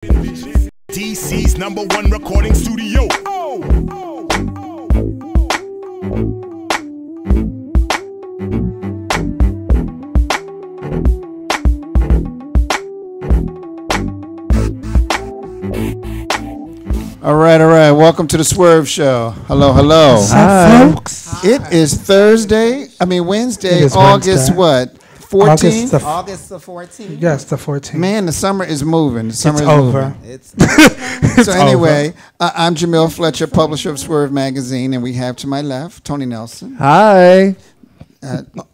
DC's #1 recording studio. All right. Welcome to the Swerv Show. Hello. Hi, folks. It is Wednesday, August what? 14th? August the 14th? Yes, the 14th. Man, the summer is moving. It's over. So anyway, I'm Jamil Fletcher, publisher of Swerv Magazine, and we have to my left Tony Nelson. Hi.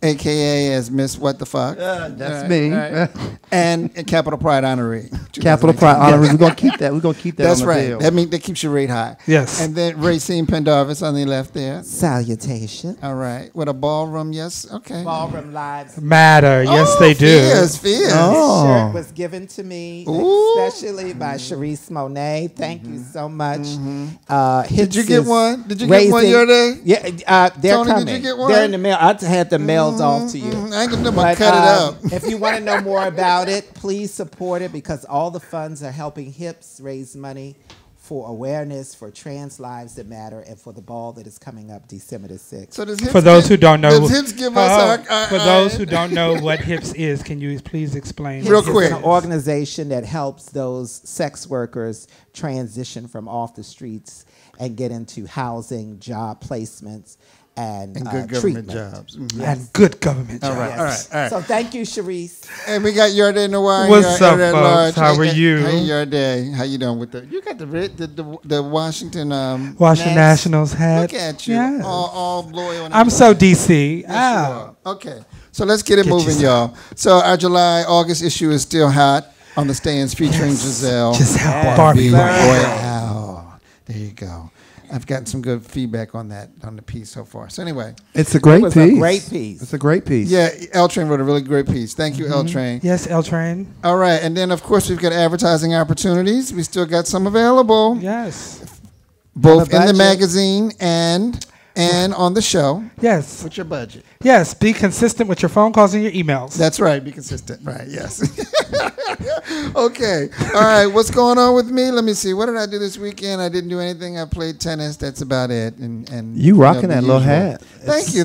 A.K.A. as Miss What the Fuck. That's me. Right. And Capital Pride Honoree. Capital Pride Honoree. We're going to keep that. We're going to keep that That's on the right. bill. That keeps your rate high. Yes. And then Racine Pendarvis on the left there. Salutation. All right. With a ballroom, yes. Okay. Ballroom Lives Matter. Yes, they do. Fierce. This shirt was given to me, especially by Sharice Monet. Thank you so much. Did you get one? Did you get one your day? Yeah, they're Tony, coming. did you get one? They're in the mail. I had them mailed off to you. I ain't gonna cut it up. If you want to know more about it, please support it because all the funds are helping HIPS raise money for awareness for trans lives that matter and for the ball that is coming up December the 6th. So for those who don't know, does HIPS give us for those who don't know what HIPS is, can you please explain? Real quick. It's an organization that helps those sex workers transition from off the streets and get into housing, job placements, and good government treatment. jobs. And good government jobs. All right. So thank you, Sharice. And we got Yarday Noir. What's up, folks? How are you? Hey, Yarday. How you doing with you got the Washington Nationals hat. Look at you. Yes. All loyal. I'm so DC. Yes, okay. So let's get it moving, y'all. So our August issue is still hot on the stands featuring Giselle. Barbie. Wow. There you go. I've gotten some good feedback on the piece so far. So anyway, it's a great piece. It's a great piece. Yeah, L Train wrote a really great piece. Thank you, L Train. Yes, L Train. All right, and then of course we've got advertising opportunities. We still got some available. Yes. Both in the magazine and on the show. Yes. With your budget. Yes. Be consistent with your phone calls and your emails. That's right. Be consistent. Right. Yes. Okay. All right. What's going on with me? Let me see. What did I do this weekend? I didn't do anything. I played tennis. That's about it. And you rocking that little hat. Thank you.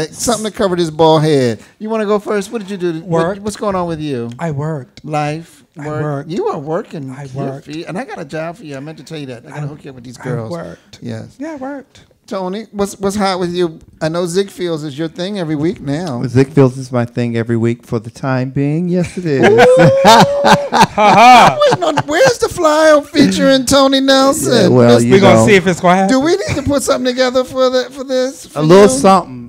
Something to cover this bald head. You want to go first? What did you do? Work. What's going on with you? I worked. Life. I worked. You are working. I worked. And I got a job for you. I meant to tell you that. I got to hook you up with these girls. I worked. Yes. Yeah, I worked. Tony, what's hot with you? I know Ziegfelds is your thing every week now. Ziegfelds is my thing every week for the time being. Yes, it is. I'm waiting on where's the flyer featuring Tony Nelson? Yeah, well, we're gonna see if it's gonna happen. Do we need to put something together for this? A little something,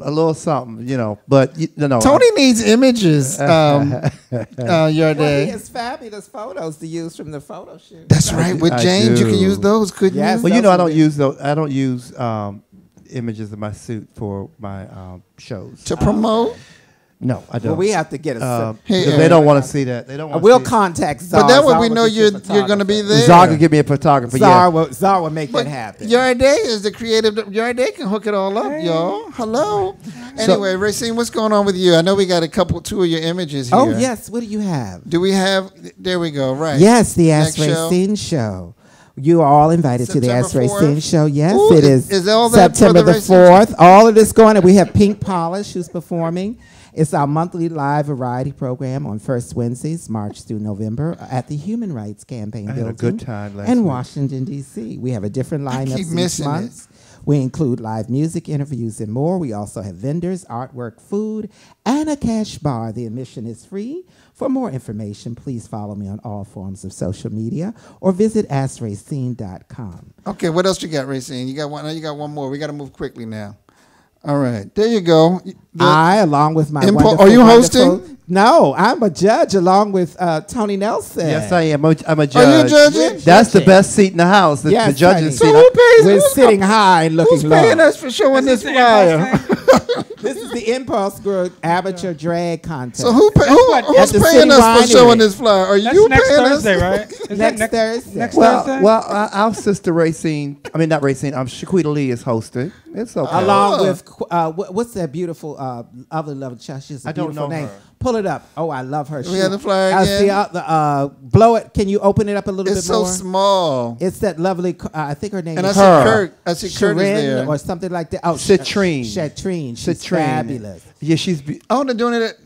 But Tony needs images. Your day. He has fabulous photos to use from the photo shoot. That's right. With James, you can use those, couldn't you? Well, I don't use those. I don't use images of my suit for my shows to promote. No, I don't. Well, we have to get a. They don't want to see that. They don't. Want we'll contact Czar. But that way we know you're going to be there. Czar can give me a photographer. Czar will make that happen. Your day is the creative. Your day can hook it all up, y'all. Hello. Anyway, Racine, what's going on with you? I know we got two of your images here. Oh yes. What do you have? Do we have? There we go. Right. Yes, the Ask Racine show. You are all invited to the Ask Racine show. Yes, it is. Is all that September the 4th. All of this going on. We have Pink Polish who's performing. It's our monthly live variety program on first Wednesdays, March through November, at the Human Rights Campaign building. I had a good time last in week. Washington, D.C. We have a different lineup each month. We include live music, interviews, and more. We also have vendors, artwork, food, and a cash bar. The admission is free. For more information, please follow me on all forms of social media or visit AskRacine.com. Okay, what else you got, Racine? You got one. You got one more. We got to move quickly now. All right, there you go. Along with my wonderful, are you hosting? No, I'm a judge along with Tony Nelson. Yes, I am. I'm a judge. Are you judging? That's the best seat in the house. The judging seat. So who pays? We're sitting high and looking low. Who's paying us for showing this flyer? This is the Impulse Group Amateur Drag Contest. So who's paying us for showing this flyer? Are you next paying Thursday, us? right? Is next that Thursday. Next Thursday? Well, our sister Racine, not Racine, Shaquita Lee is hosting. It's okay. Along with, what's that beautiful, other lovely child? She's a I don't beautiful know name. her. Pull it up. Oh, I love her. We have the flyer I again? see blow it. Can you open it up a little It's bit more? so small. It's that lovely. I think her name And I is see Kurt. I see Kurt is Sharon there. or something like that. Oh, Citrine. Citrine. She's Citrine. fabulous. Yeah, she's. Oh, they're doing it.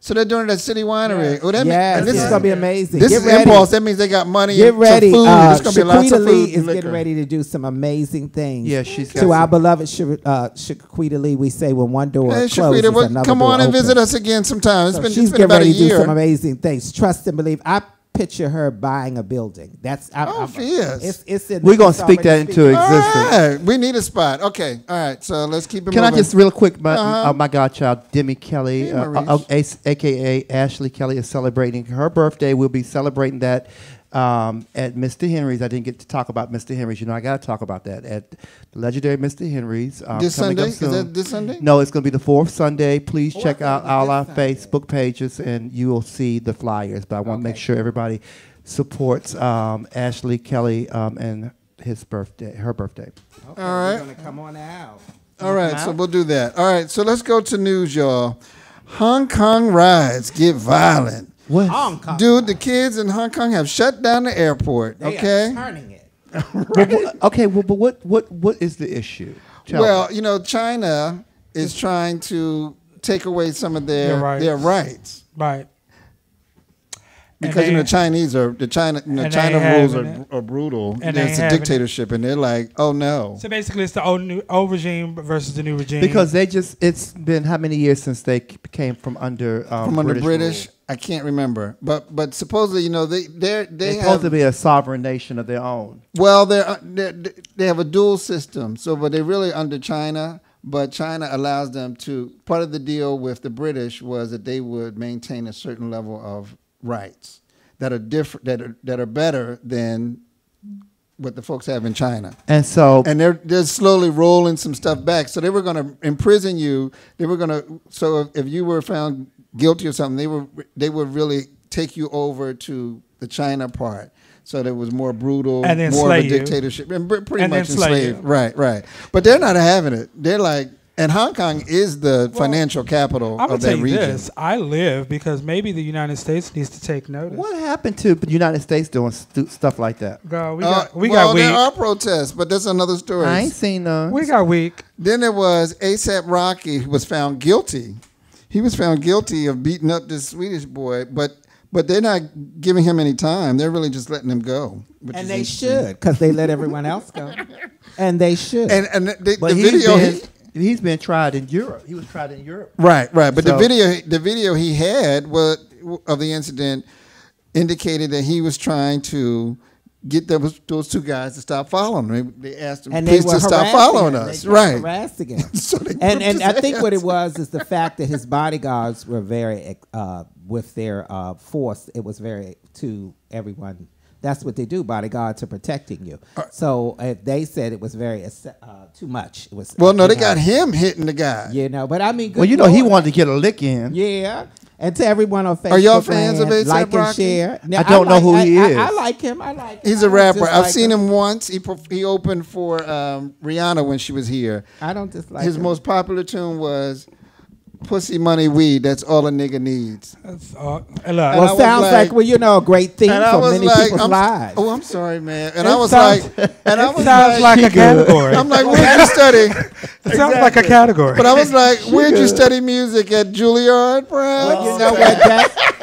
So they're doing it at City Winery. Oh, that Yes, and this is gonna be amazing. This Get is ready. impulse. That means they got money. Get and ready. some food. There's gonna be lots Shaquita of Lee food. is and liquor. getting ready to do some amazing things. Yeah, she's got to our some- beloved Shaquita Lee. We say when one door Hey, closes, Shaquita, another come door on and opens. visit us again sometime. So It's she's been getting about a ready to do year. some amazing things. Trust and believe. I picture her buying a building. That's fierce. It's in, We're gonna it's speak that already into speaking. existence. All right, we need a spot. Okay, all right. So let's keep it Can I moving. just real quick, Uh-huh. my godchild Demi Kelly, Hey, Maurice. aka Ashley Kelly, is celebrating her birthday. We'll be celebrating that at Mr. Henry's. I didn't get to talk about Mr. Henry's. You know, I got to talk about that at the legendary Mr. Henry's. This coming Sunday? up Is soon. that this Sunday? No, it's going to be the fourth Sunday. Please Fourth check out Sunday, all this our Sunday. Facebook pages, and you will see the flyers. But I want to make Okay. sure everybody supports Ashley Kelly and her birthday. Okay, All right. We're gonna come on out. All right, so we'll do that. All right, so let's go to news, y'all. Hong Kong riots get violent. What? Hong Kong. Dude, the kids in Hong Kong have shut down the airport. They Okay. are turning it. Okay, well, but what is the issue? Tell Well, me. you know, China is trying to take away some of Their rights. their rights. Right. Because And they- Chinese are China and they China having rules it. are brutal. And they It's a having it. dictatorship, and they're like, oh no. So basically, it's the old regime versus the new regime. Because it's been how many years since they came from under From under British, rule? I can't remember, but supposedly, you know, they They're have supposed to be a sovereign nation of their own. well, they have a dual system, so but they're really under China. But China allows them to. Part of the deal with the British was that they would maintain a certain level of rights that are different, that are better than what the folks have in China. And so, And they're slowly rolling some stuff back. So they were going to imprison you. They were going to. So if you were found guilty or something, they would really take you over to the China part. So that was more brutal, And then more of a slay you. dictatorship, and pretty And then much slay enslaved. you. Right. But they're not having it. They're like, and Hong Kong is the financial capital I'm gonna of tell that you region. this: I live because maybe the United States needs to take notice. what happened to the United States doing stuff like that? Girl, we Well, got there weak. are protests, but that's another story. I ain't seen none. We got weak. Then there was ASAP Rocky, who was found guilty. He was found guilty of beating up this Swedish boy, but they're not giving him any time. They're really just letting him go. which And is they interesting. should, because they let everyone else go. And they should. And the But video, he's been tried in Europe. He was tried in Europe. right. But So- the video he had of the incident indicated that he was trying to get those two guys to stop following him. They asked him, and they please were to stop harassing following him. us. They kept Right. harassing him. So they and whipped his I think what ass. it was is the fact that his bodyguards were very with their force. It was very to everyone. That's what they do. Bodyguards are protecting you. So if they said it was very too much. It was. Well, no, they you got know, him hitting the guy. You know, but I mean, good Well, you know, he Lord. wanted to get a lick in. Yeah. And to everyone on Facebook, Are y'all fans of land, A$AP like and Rocky? share. Now, I don't know who he is. I like him. I like him. He's I a don't rapper. I've dislike seen him once. He opened for Rihanna when she was here. I don't dislike His him. most popular tune was "Pussy Money Weed." That's all a nigga needs. That's all. Look, And I Well, was sounds like- like, well, you know, a great theme And I for was many like, people's lives. I'm sorry, man. And It I was sounds- like, and I was sounds like a category. I'm like, where'd you study? It sounds like a category. But I was like, where'd you study music at Juilliard, perhaps? Well, you know what?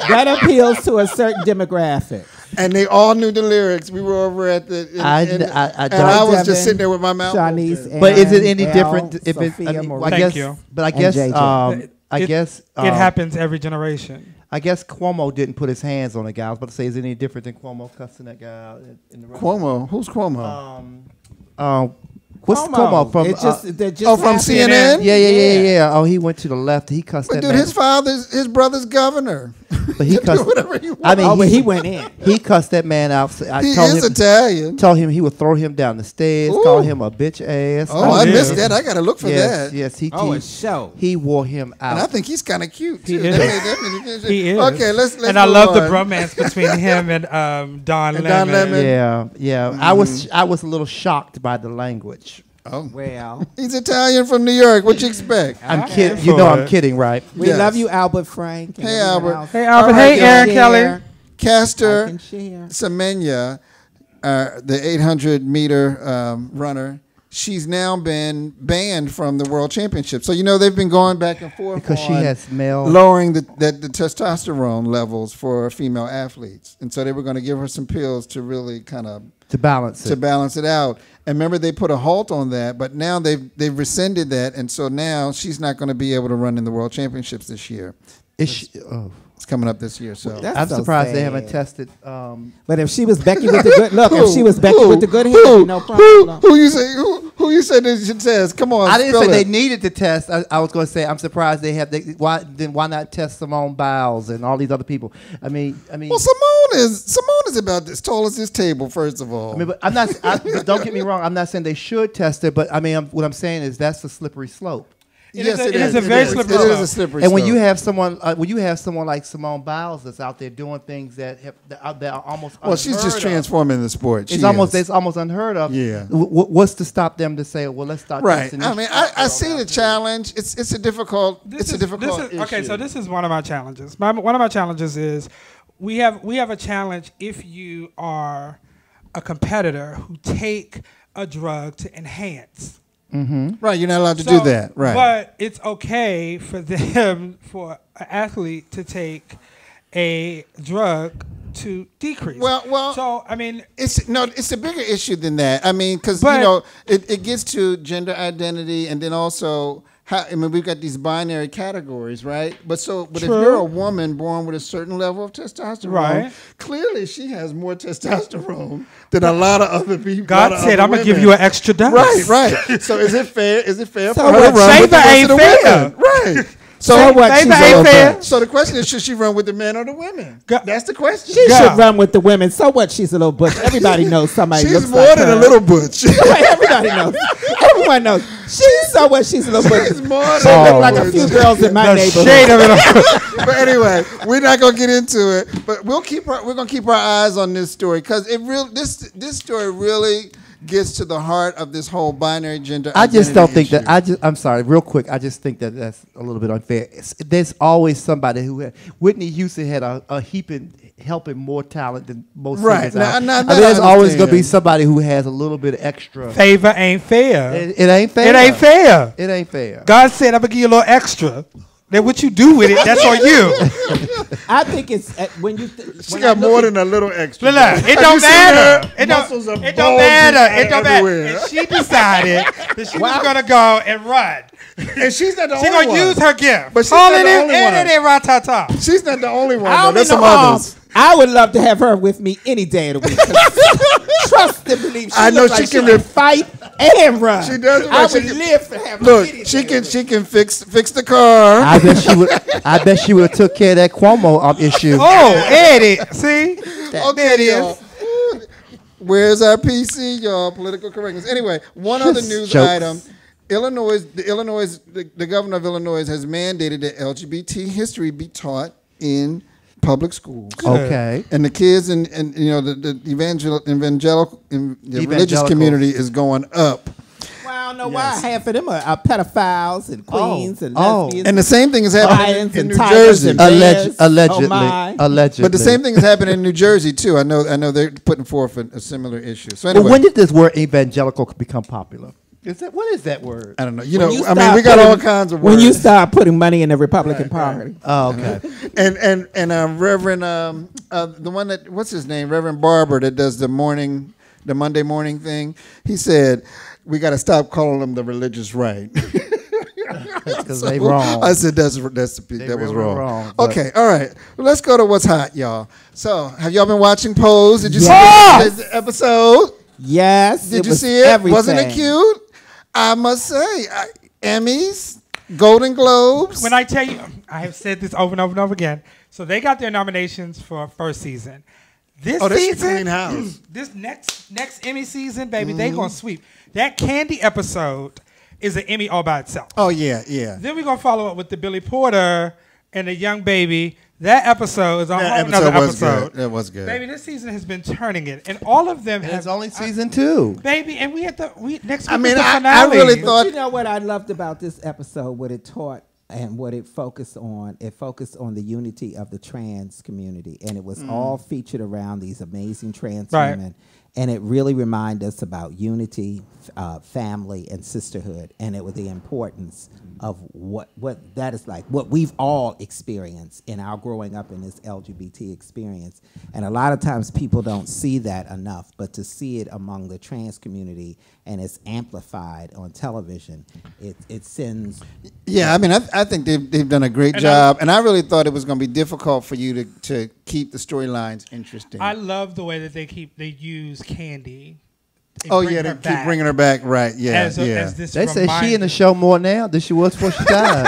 That appeals to a certain demographic. And they all knew the lyrics. We were over at the, I and don't- I was Devin, just sitting there with my mouth Shanice, open. But is it Aaron, any Elle, different if it's? Sophia, I mean, Marie. I Thank guess, you. but I And guess, JJ. I guess it happens every generation. I guess Cuomo didn't put his hands on the guy. I was about to say, is it any different than Cuomo cussing that guy out in the restaurant? Cuomo. Who's Cuomo? What's Cuomo from? It's just, they're just Oh, from happening. CNN? Yeah. Oh, he went to the left. He cussed But that dude, man. his brother's governor. But he Do cussed. whatever he wants. I mean, Oh, but he went in. He cussed that man out. I He told is him, Italian. told him he would throw him down the stairs. Ooh. Call him a bitch ass. Oh, I yeah. missed that. I got to look for yes, that. yes. Oh, a show. He wore him out. And I think he's kind of cute too. He is. He is. Okay, let's And I move love the on. bromance between him and Don And Lemon. Don Lemon. Yeah. I was a little shocked by the language. Oh, Well, he's Italian from New York. What you expect? I'm kidding. You know I'm kidding, right? we Yes. love you, Albert Frank. and Hey, everyone Albert. else. Hey, Albert. All right, Hey, y'all. Aaron Kelly. Share. Castor Like and share. Semenya, the 800-meter runner, she's now been banned from the World Championship. So, they've been going back and forth Because she on has male. lowering the testosterone levels for female athletes. And so they were going to give her some pills to really kind of To balance it. out. And remember, they put a halt on that, but now they've rescinded that, and so now she's not going to be able to run in the World Championships this year. It's coming up this year, so That's I'm so surprised they sad. haven't tested. But if she was Becky with the good look, if she was Becky Who? with the good Who? hair, no problem. Who you say? Who you said they should test? Come on, I didn't spill say they it. needed to test. I was going to say I'm surprised they have. Why not test Simone Biles and all these other people? I mean. Well, Simone is about as tall as this table. First of all, But I'm not. But don't get me wrong. I'm not saying they should test it, but I mean, what I'm saying is that's a slippery slope. It is a very slippery It is a slope. slippery And when slope. you have someone like Simone Biles that's out there doing things that are almost She's just unheard of. transforming the sport. It's almost unheard of. Yeah. What's to stop them to say, well, let's start right. testing I this mean, shit I out see there. the challenge. It's a difficult. issue. Okay, so this is one of my challenges. One of my challenges is we have a challenge if you are a competitor who take a drug to enhance. Right, you're not allowed to do that. Right. But it's okay for an athlete to take a drug to decrease. Well. So I mean, It's a bigger issue than that. I mean, because But- it gets to gender identity, and then also we've got these binary categories, right? But if True. you're a woman born with a certain level of testosterone, Right. clearly she has more testosterone than a lot of other people. God said, "I'm gonna give you an extra dose." Right. So is it fair? Is it fair So for her to what, run with the Favor rest ain't of the fair. women? Right. So what? Favor She's ain't a fair. bitch. So the question is, should she run with the men or the women? God- That's the question. She Yeah. should run with the women. So what? She's a little butch. Everybody knows somebody She's looks more like than her. a little butch. Everybody knows. Everyone knows. She's so what? She's a little butch. She's more She than look like a butch. few girls in my The neighborhood. shade of it all. But anyway, we're not gonna get into it. But we're gonna keep our eyes on this story because this story really gets to the heart of this whole binary gender. I just don't identity think issue. I'm sorry, real quick. I just think that that's a little bit unfair. There's always somebody who Whitney Houston had a helping more talent than most Right. singers out. Now, I mean, that there's I always going to be understand. somebody who has a little bit extra. Favor ain't fair. It ain't fair. It ain't fair. It ain't fair. God said, "I'm gonna give you a little extra." Then what you do with it, that's on you. I think it's when you. She got more than a little extra. Look, it Have you don't seen matter. her? It Muscles are don't. It don't bulging matter. It don't matter. everywhere. And she decided that she was gonna go and run. And she's not the She only gonna one. use her gift. But she's All not in the it, only and one. it ain't ra-ta-ta. She's not the only one. I Though. don't There's mean some no harm. others. I would love to have her with me any day of the week. Trust and believe. She I know looks she like can can fight and run. She does. I She would can- live to have her. Look, any she day of the can fix the car. I bet she would. I bet she would have took care of that Cuomo issue. Oh, Eddie, see? Okay, There it y'all. Where's our PC, y'all? Political correctness. Anyway, one other news Jokes. item. The governor of Illinois has mandated that LGBT history be taught in public schools. Okay. And the kids and the evangelical religious Evangelicals. community is going up. Well, I don't know why half of them are pedophiles and queens and Oh. lesbians And the same thing is happening lions in and New tigers Jersey. and bears. Allegedly. Oh my. Allegedly. But the same thing is happening in New Jersey too. I know they're putting forth a similar issue. So anyway, Well, when did this word evangelical become popular? What is that word? I don't know. When you We start got all putting- kinds of words. When you start putting money in the Republican Party. Oh, okay. and Reverend the one that what's his name, Reverend Barber, that does the Monday morning thing. He said we got to stop calling them the religious right. Because they wrong. I said that was really wrong. wrong, but- Okay, all right. Well, let's go to what's hot, y'all. So, have y'all been watching Pose? Did you Yes. see the episode? Yes. Did you was see it? everything. Wasn't it cute? I must say, Emmys, Golden Globes. When I tell you, I have said this over and over and over again. So they got their nominations for first season. This this season, clean house. this next Emmy season, baby, they gonna sweep. That Candy episode is an Emmy all by itself. Oh yeah, yeah. Then we're gonna follow up with the Billy Porter and the young baby That episode is a whole That nother episode was episode. good. It was good. Baby, this season has been turning it, and all of them It's have only season 2. Baby, and we next week. I is mean, the I finale. really But thought. you know what I loved about this episode, what it taught and what it focused on? It focused on the unity of the trans community, and it was all featured around these amazing trans Right. women. And it really reminded us about unity, family, and sisterhood, and it was the importance of what that is like, what we've all experienced in our growing up in this LGBT experience. And a lot of times people don't see that enough, but to see it among the trans community and it's amplified on television, it sends. Yeah, I mean, I think they've done a great And job, and I really thought it was going to be difficult for you to keep the storylines interesting. I love the way that they use Candy. Oh yeah, they keep bringing her back, right? Yeah, as this They say she in reminder. the show more now than she was before she died.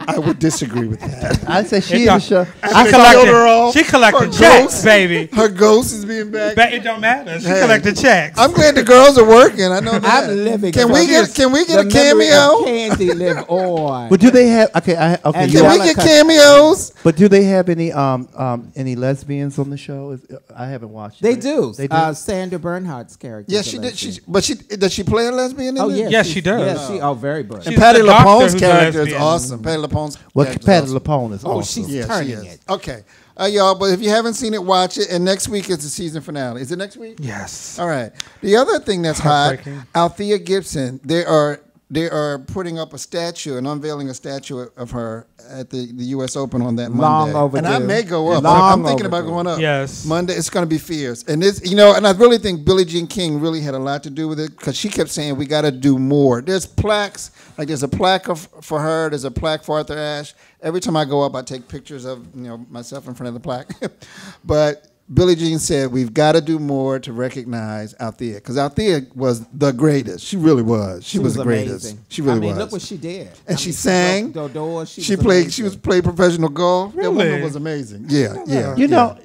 I would disagree with that. I say she It in the don't- show. She collecting checks, baby. Her ghost is being back. But it don't matter. She Hey. collecting checks. I'm glad the girls are working. I know that. I'm living. Can we get a the memory cameo? of Candy live on. But do they have okay? And Can you we have- get cameos? but do they have any lesbians on the show? I haven't watched. They it. do. They do. Sandra Bernhardt's character. Yes, she did. Does she play a lesbian in Oh it? yeah. Yes, she does. Yeah, she. Oh, very much. And She's Patty the doctor LaPone's who's a character is lesbian. awesome. Patty LaPone's Well, character is Patty awesome. LaPone is Oh, awesome. she's Yeah, turning she is. it. Okay, y'all. But if you haven't seen it, watch it. And next week is the season finale. Is it next week? Yes. All right. The other thing that's hot, Heartbreaking. Althea Gibson. They are putting up a statue and unveiling a statue of her at the U.S. Open on that Long Monday. And I overdue. may go up. Long I'm thinking about overdue. going up. Yes. Monday, it's going to be fierce. And this, and I really think Billie Jean King really had a lot to do with it because she kept saying we got to do more. There's plaques, like there's a plaque for her. There's a plaque for Arthur Ashe. Every time I go up, I take pictures of myself in front of the plaque. But Billie Jean said we've got to do more to recognize Althea because Althea was the greatest. She really was. She was the greatest. amazing. She really I mean, was. look what she did. And she sang. broke the doors. She played. She was played professional golf. That woman Really? was amazing. Yeah, yeah. You know,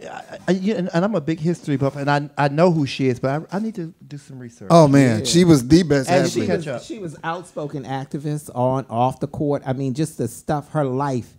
and I'm a big history buff, and I know who she is, but I need to do some research. Oh man, she was the best And athlete. she was outspoken activist off the court. I mean, just the stuff, her life.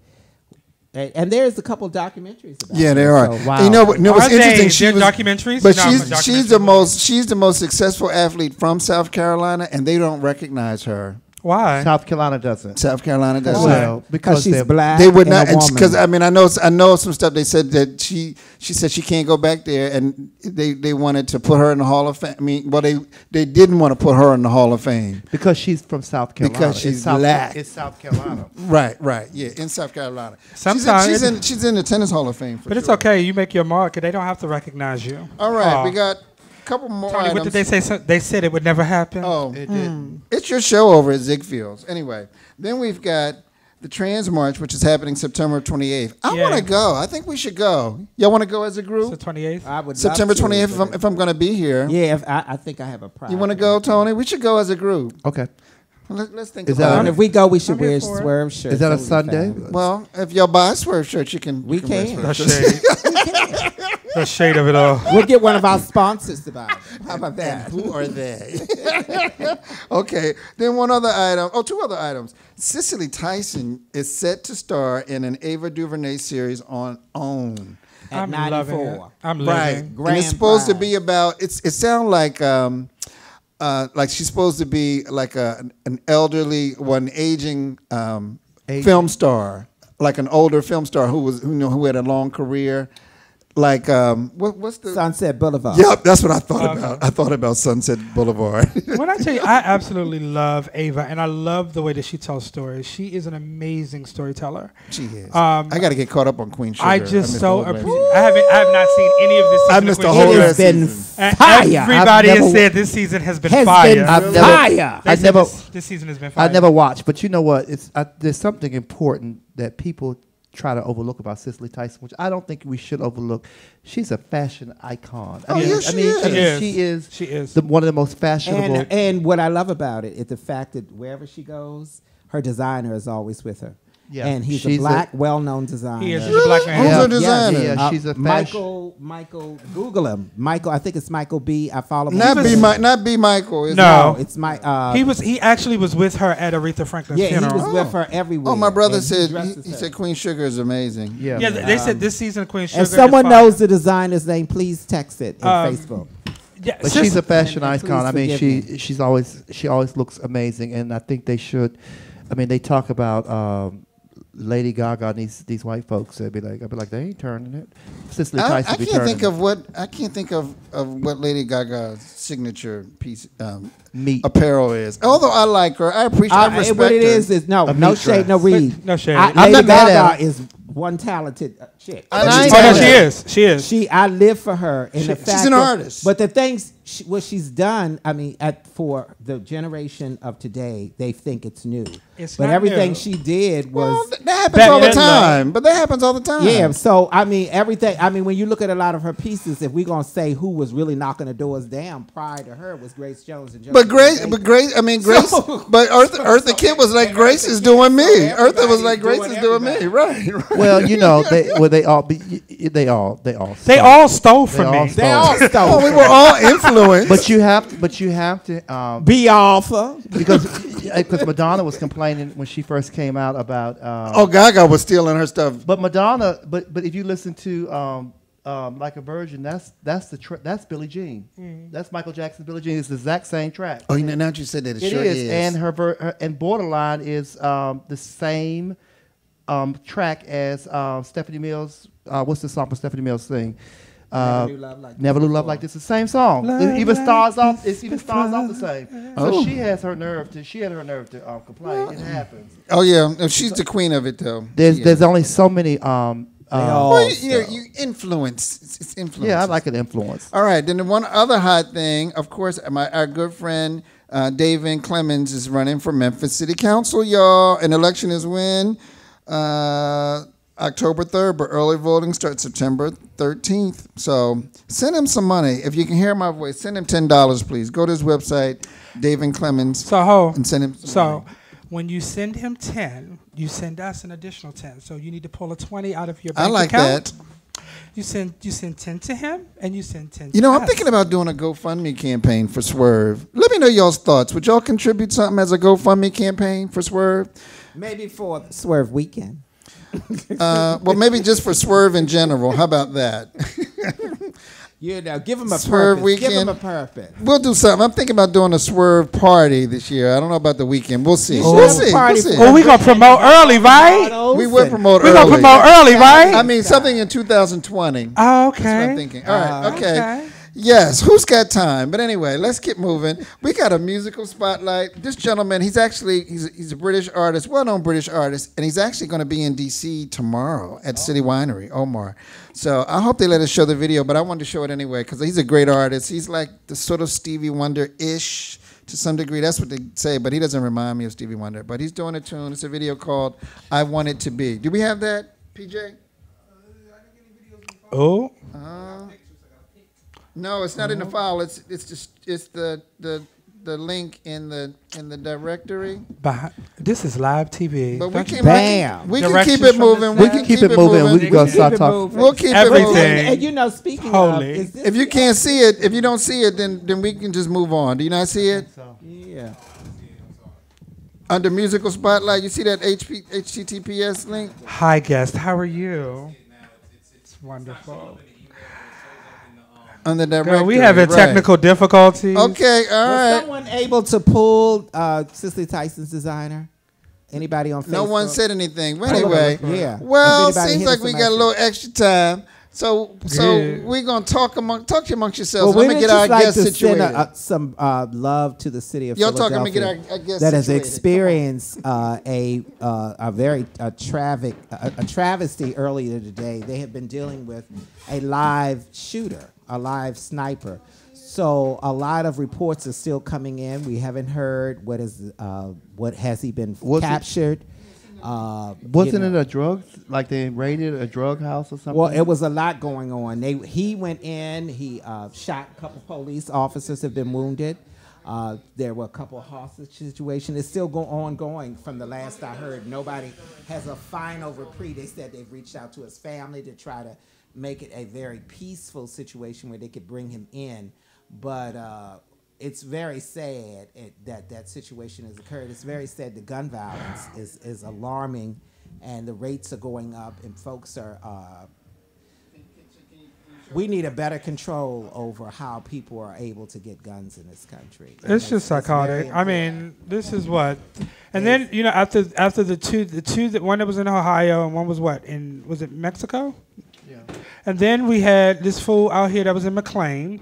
And there's a couple documentaries about Yeah, her. there are. So, wow. You know what's Are interesting? they? She They're was, documentaries? but No, I'm a she's the most successful athlete from South Carolina, and they don't recognize her. Why? South Carolina doesn't. South Carolina does. Well, because she's they're- black. They would and not, a woman. because I mean, I know some stuff. They said that she said she can't go back there, and they wanted to put her in the Hall of Fame. I mean, well, they didn't want to put her in the Hall of Fame. Because she's from South Carolina. Because she's It's South, black. It's South Carolina. Right, yeah, in South Carolina. Sometimes she's in the tennis Hall of Fame for But it's sure. okay. You make your mark, and they don't have to recognize you. All right, Oh. we got a couple more Tony, items. what did they say? So they said it would never happen. Oh, It didn't. it's your show over at Ziegfeld's. Anyway, then we've got the Trans March, which is happening September 28th. I Yeah. want to go. I think we should go. Y'all want to go as a It's group? the 28th. I would love September to, 28th, but- if I'm going to be here. Yeah, I think I have a problem. You want to go, Tony? We should go as a group. Okay. Let's think Is about that it. If we go, we should I'm here wear for it. Swerve shirts. Is that a would be Sunday? fabulous. Well, if y'all buy a Swerve shirt, you can. We you wear can. Swerve The shirts. shade. The shade of it all. We'll get one of our sponsors to buy it. How about that? Who are they? Okay. Then two other items. Cicely Tyson is set to star in an Ava DuVernay series on OWN. At I'm 94. loving it. I'm Right. living. And Grand it's supposed to prize. be about. It sounds like she's supposed to be like an elderly, aging film star, like an older film star who had a long career. Like what's the Sunset Boulevard. Yep, that's what I thought about. I thought about Sunset Boulevard. When I tell you, I absolutely love Ava, and I love the way that she tells stories. She is an amazing storyteller. She is. Um, I got to get caught up on Queen Sugar. I missed just the so whole last appreciate. I have not seen any of this season. I of missed the Queen whole It Sugar. has been season. And fire. everybody I've has never- said this season has been Has fire. been I've never- fire. They I said never. this season has been fire. I never watched, but you know what? There's something important that people try to overlook about Cicely Tyson, which I don't think we should overlook. She's a fashion icon. Yes, she is. She is. one of the most fashionable. And what I love about it is the fact that wherever she goes, her designer is always with her. Yeah. and he's a She's black, well-known designer. He is. He's a black man. Who's Yeah, her designer? yeah, she's a fashion. Michael, Google him. Michael, I think it's Michael B. I follow him. Not B. Michael. Is No. It's my. He actually was with her at Aretha Franklin's Yeah, he funeral. was with her everywhere. Oh, my brother and said dresses he her. said Queen Sugar is amazing. Yeah. Yeah, they said this season of Queen Sugar. If is someone fire. knows the designer's name, please text it on Facebook. Yeah, But sis- she's a fashion and icon. I mean, please forgive she always looks amazing, and I think they should. I mean, they talk about Lady Gaga and these white folks. I'd be like, they ain't turning it. Cicely I Tyson be can't turning think it. of what Lady Gaga's signature piece Meat. apparel is. Although I like her, I appreciate. I respect What it her. is no A no meat shade, no dress. read. No shade. I'm Lady not mad at Gaga her. is one talented chick. And I ain't Oh, no, mad she at her. is. She is. I live for her. And the She's fact an that- artist. But the things, what she's done, I mean, for the generation of today, they think it's new. It's but not everything new. she did was. Well, that happens Back all the then, time. But that happens all the time. yeah, so I mean everything. I mean, when you look at a lot of her pieces, if we're gonna say who was really knocking the doors down prior to her was Grace Jones and But Grace, but Grace, but Eartha Kitt was like, Grace is doing me. Eartha was like, Grace is doing me. Right. Well, you know, they all stole from all me. stole. They all stole. Oh, we were all influenced. But you have to Be Alpha. because Madonna was complaining when she first came out about Gaga was stealing her stuff. but Madonna but if you listen to Like a Virgin, that's Billie Jean. That's Michael Jackson's Billie Jean. It's the exact same track. Oh, now that you said that, It sure is. is. And her and Borderline is the same track as Stephanie Mills. What's the song for Stephanie Mills sing? Never Knew Love Like Never Knew Love Like This. The same song. It even starts off the same. So Oh. she had her nerve to complain. It happens. Oh yeah, she's the queen of it though. There's only so many. Well, you influence. It's influence. Yeah, I like an influence. All right, then the one other hot thing, of course, our good friend David Clemens is running for Memphis City Council, y'all. An election is when? October 3rd, but early voting starts September 13th. So send him some money. If you can hear my voice, send him $10, please. Go to his website, David Clemens, and send him some money. When you send him 10, you send us an additional 10. So you need to pull a 20 out of your bank I like account. that. You send 10 to him, and you send 10 You to know, us. I'm thinking about doing a GoFundMe campaign for Swerve. Let me know y'all's thoughts. Would y'all contribute something as a GoFundMe campaign for Swerve? Maybe for Swerve Weekend. Well, maybe just for Swerve in general. How about that? You know, give him a Swerve purpose. Weekend. Give him a purpose. We'll do something. I'm thinking about doing a Swerve party this year. I don't know about the weekend. We'll see. You We'll should have a see. party We'll see. Oh, we gonna promote early, right? We will promote We early. gonna promote early, right? I mean, something in 2020. Oh, That's what okay. I'm thinking. All right. Okay. okay. Yes. Who's got time? But anyway, let's keep moving. We got a musical spotlight. This gentleman, he's a British artist, well-known British artist, and he's actually going to be in D.C. tomorrow at City Winery, Omar. So I hope they let us show the video, but I wanted to show it anyway because he's a great artist. He's like the sort of Stevie Wonder-ish to some degree. That's what they say, but he doesn't remind me of Stevie Wonder. But he's doing a tune. It's a video called "I Want It to Be." Do we have that, PJ? Oh. No, it's not in the file. It's the link in the directory. But this is live TV. But Don't you- Bam. we can Directions keep it from moving. the We staff. can keep it moving. We can go start talking. We'll keep Everything. it moving. And you know, speaking Holy. of, is this If you can't see it, if you don't see it, then we can just move on. Do you not see it? yeah. Under musical spotlight, you see that HTTPS link? Hi, guest. How are you? It's wonderful. On the directory. Girl, we having right. technical difficulties. Okay, all Was right. someone able to pull Cicely Tyson's designer? Anybody on Facebook? No one said anything. But anyway, Yeah. well, If anybody seems hit like us we a got a message. little extra time. So Yeah. we're gonna talk amongst yourselves. Well, Let me we'd get our just like guests to situated. send some love to the city of Y'all talk. Philadelphia Let me get our guests that has situated. experienced a very travesty earlier today. They have been dealing with a live shooter, a live sniper. So a lot of reports are still coming in. We haven't heard what has he been captured. Wasn't it a drug? Like they raided a drug house or something? Well, it was a lot going on. He went in. He shot a couple police officers. Have been wounded. There were a couple of hostage situations. It's still ongoing from the last I heard. Nobody has a final reprieve. They said they've reached out to his family to try to make it a very peaceful situation where they could bring him in. But it's very sad that situation has occurred. It's very sad. The gun violence is alarming, and the rates are going up, and folks are... we need a better control over how people are able to get guns in this country. It's just psychotic. I mean, this is what... And then, you know, after the two, that one that was in Ohio and one was what? Was it Mexico? Yeah. And then we had this fool out here that was in McLean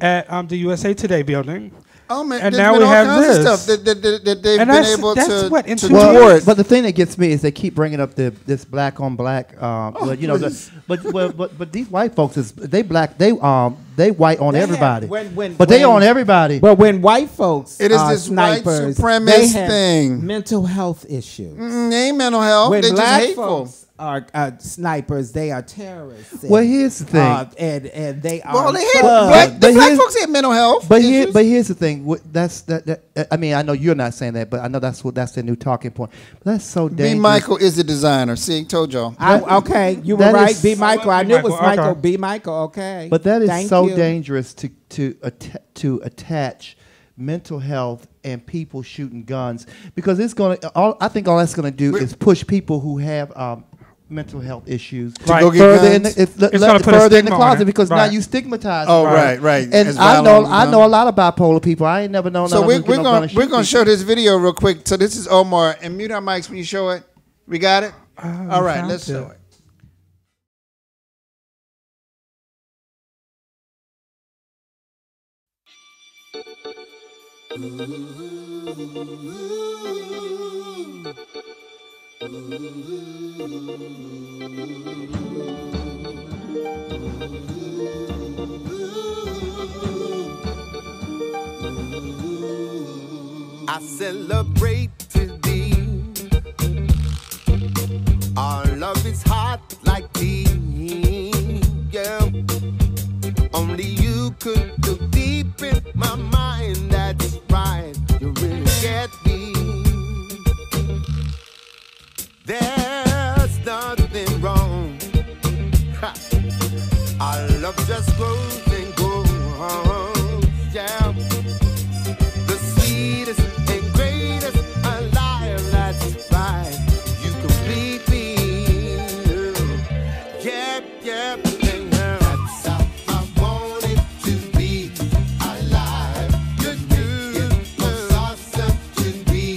at the USA Today building. Oh man! And there's now been we all have kinds this. of stuff that they've And been able that's to what, in to 2 thwart. years? But the thing that gets me is they keep bringing up this black on black. You know, but these white folks they white on everybody. But they on everybody. But when white folks It is are this white snipers, supremacist they have thing. mental health issues. They ain't mental health. When They're just black hateful. folks are snipers, they are terrorists. Well, here's the thing. And they are. Well, they hate thugs. black folks have mental health. But issues. here's the thing. I mean, I know you're not saying that, but I know that's the new talking point. But that's so dangerous. B. Michael is a designer. See, told y'all. Okay, you were That right. is- B. Michael. I knew it was Okay. Michael. B. Michael. Okay. But that is Thank so you. dangerous to attach mental health and people shooting guns, because it's going to. I think all that's going to do is push people who have mental health issues Right. Go get further in guns. the, gonna put a further in the stigma on closet, it. because now Right. you stigmatize. Oh, them. right. And As I violent, know a lot of bipolar people. I ain't never known. So none of them we're get no gun and gonna shoot show people. this video real quick. So this is Omar, and mute our mics when you show it. We got it. All right, let's show it. I celebrate today. Our love is hot like tea. Yeah. Only you could look deep in my mind. That's right. You really get me. There's nothing wrong. Ha. Our love just grows and grows. Yeah. The sweetest and greatest alive, that's right. You complete me. Yeah, yeah, yeah. That's how I want it to be. Alive. You do. It's awesome to be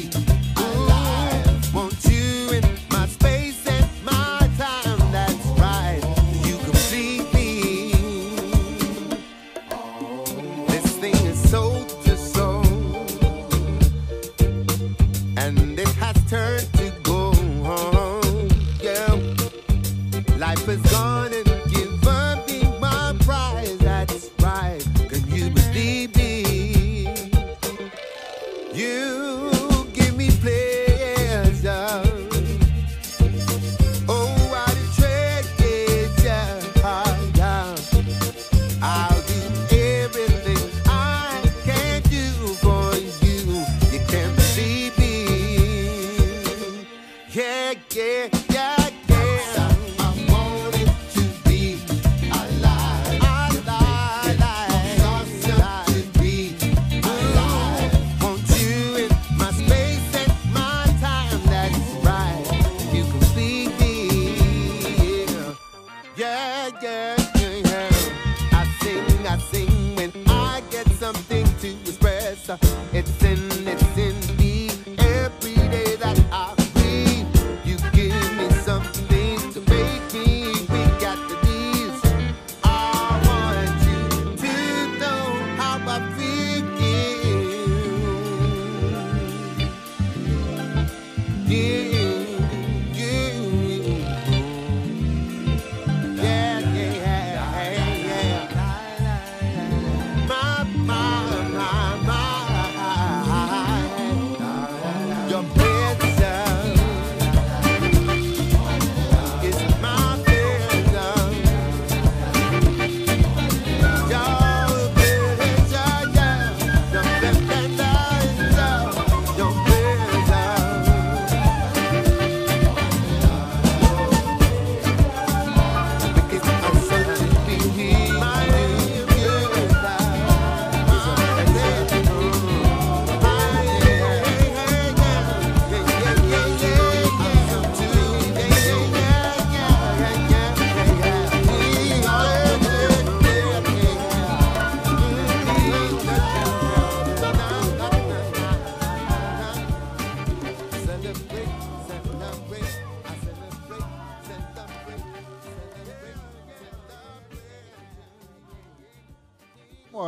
alive. Want you in my space and my time, that's right. You complete me. This thing is soul to soul, and it has turned to gold. Yeah, life is gone and given me my prize. That's right. Can you believe me? You give me pleasure. Oh, what a treasure. Yeah. I'll do everything I can do for you. You can believe me. Yeah, yeah, yeah, yeah. I want it to be alive. Alive. Awesome to be alive. Want you in my space and my time. That's right. You complete me. Yeah, yeah, yeah. I sing when I get something to express. It's in me every day that I breathe. You give me something to make me weak at the knees. I want you to know how I feel. Yeah, yeah. My,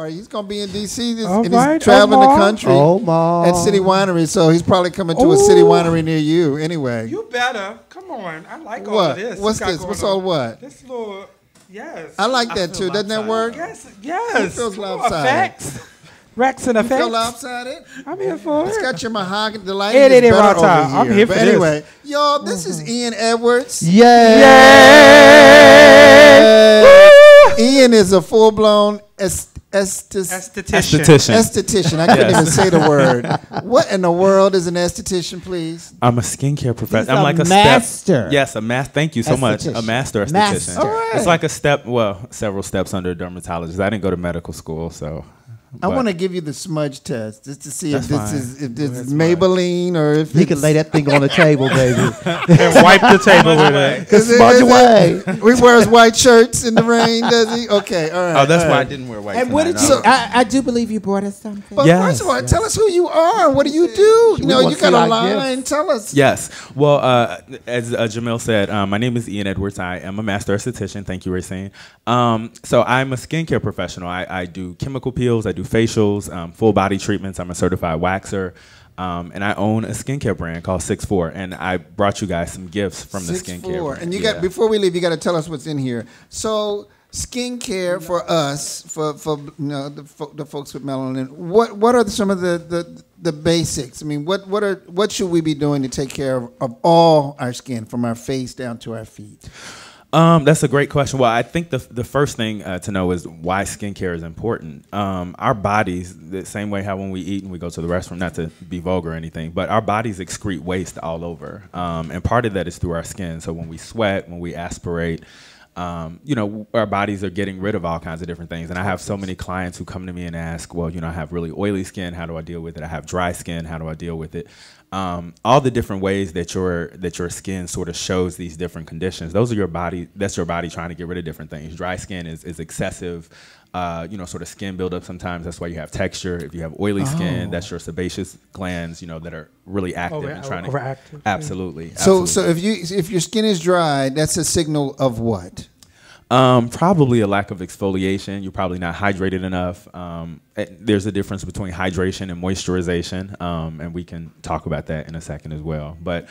sorry. He's gonna be in DC All and right, he's traveling the Omar. country Omar. at City Winery. So he's probably coming to a City Winery near you. Anyway, You better. Come on. I like all what? of this. What's you got this? going What's on. all what? This little, yes. I like that too. feel Doesn't that lopsided. work? Yes. feels Come on, lopsided. Effects. Rex and You effects. feel lopsided? I'm here for It's it. got your mahogany. The lighting It is ain't better right over time. here. I'm here but for this. anyway, y'all, this is Ian Edwards. Yay! Ian is a full-blown Esthetician. esthetician. I couldn't even say the word. What in the world is an esthetician, please? I'm a skincare professional. He's I'm a like a master. step. Yes, a master. Thank you so much. A Esthetician. master esthetician. Master. All right. It's like a step. Well, several steps under a dermatologist. I didn't go to medical school, so. I but- want to give you the smudge test just to see if That's this fine. is Maybelline or if He it's, can lay that thing on the table, baby. And wipe the table with it. Is it- Smudge is away. it- We wears white shirts in the rain, does he? Okay, all right. Oh, that's all why I right. didn't wear white. And what did tonight. you? I do believe you brought us something. But Yes, first of all, yes. tell us who you are. What do you do? You We know, want you to got see a our line. gifts. Tell us. Yes. Well, as Jamil said, my name is Ian Edwards. I am a master esthetician. Thank you, Racine. So I'm a skincare professional. I do chemical peels. I do facials, full body treatments. I'm a certified waxer. And I own a skincare brand called 6'4", and I brought you guys some gifts from the 6'4". skincare brand. And you Yeah. got before we leave, you got to tell us what's in here. So skincare for us, for you know the folks with melanin. What are some of the basics? I mean, what should we be doing to take care of all our skin from our face down to our feet? That's a great question. Well, I think the first thing to know is why skincare is important. Our bodies, the same way how when we eat and we go to the restroom, not to be vulgar or anything, but our bodies excrete waste all over. And part of that is through our skin. So when we sweat, when we aspirate, our bodies are getting rid of all kinds of different things. And I have so many clients who come to me and ask, well, I have really oily skin. How do I deal with it? I have dry skin. How do I deal with it? All the different ways that your skin sort of shows these different conditions. Those are your body. That's your body trying to get rid of different things. Dry skin is excessive, sort of skin buildup. Sometimes that's why you have texture. If you have oily skin, that's your sebaceous glands, that are really active and trying to overactive. Absolutely. So absolutely. if your skin is dry, that's a signal of what? Probably a lack of exfoliation. You're probably not hydrated enough. There's a difference between hydration and moisturization, and we can talk about that in a second as well. But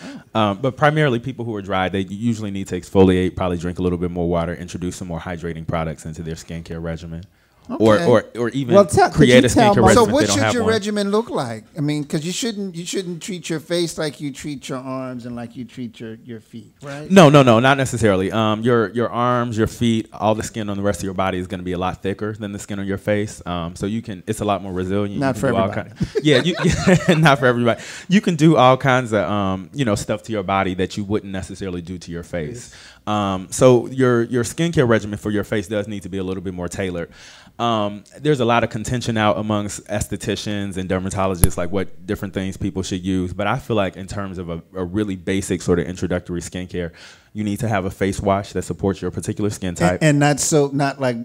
primarily people who are dry, they usually need to exfoliate, probably drink a little bit more water, introduce some more hydrating products into their skincare regimen. Okay. Or even Well, could create you a tell skincare me- regimen So if they what don't should have your one. regimen look like? I mean, because you shouldn't treat your face like you treat your arms and like you treat your feet, right? No, not necessarily. Your arms, your feet, all the skin on the rest of your body is going to be a lot thicker than the skin on your face. So it's a lot more resilient. Not You for can do all everybody. not for everybody. You can do all kinds of stuff to your body that you wouldn't necessarily do to your face. So your skincare regimen for your face does need to be a little bit more tailored. There's a lot of contention out amongst estheticians and dermatologists, like what different things people should use. But I feel like in terms of a really basic sort of introductory skincare, you need to have a face wash that supports your particular skin type. And not like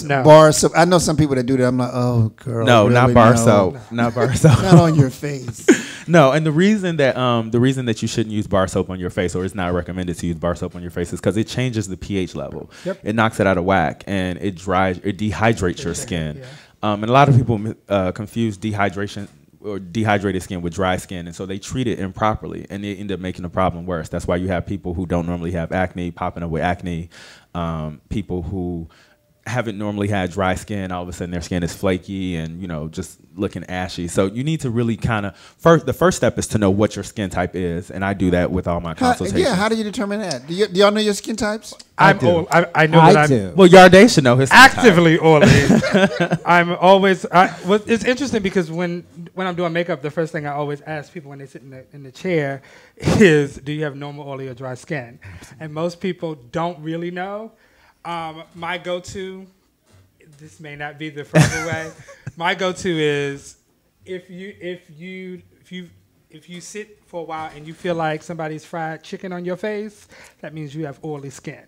No. bar soap. I know some people that do that. I'm like, oh, girl. No, really? not bar No. soap. Not bar soap. Not on your face. No, and the reason that you shouldn't use bar soap on your face, or it's not recommended to use bar soap on your face, is because it changes the pH level. Yep. It knocks it out of whack, and it dehydrates your skin. And a lot of people confuse dehydration or dehydrated skin with dry skin, and so they treat it improperly, and they end up making the problem worse. That's why you have people who don't normally have acne popping up with acne, people who haven't normally had dry skin, all of a sudden their skin is flaky and just looking ashy. So you need to really the first step is to know what your skin type is, and I do that with all my consultations. How do you determine that? Do y'all know your skin types? I'm do. old. I know that I I'm do. Well, Yarday should know his skin type. actively oily. I'm always. It's interesting because when I'm doing makeup, the first thing I always ask people when they sit in the chair is, "Do you have normal, oily, or dry skin?" And most people don't really know. My go-to, this may not be the proper way. My go-to is if you sit for a while and you feel like somebody's fried chicken on your face, that means you have oily skin.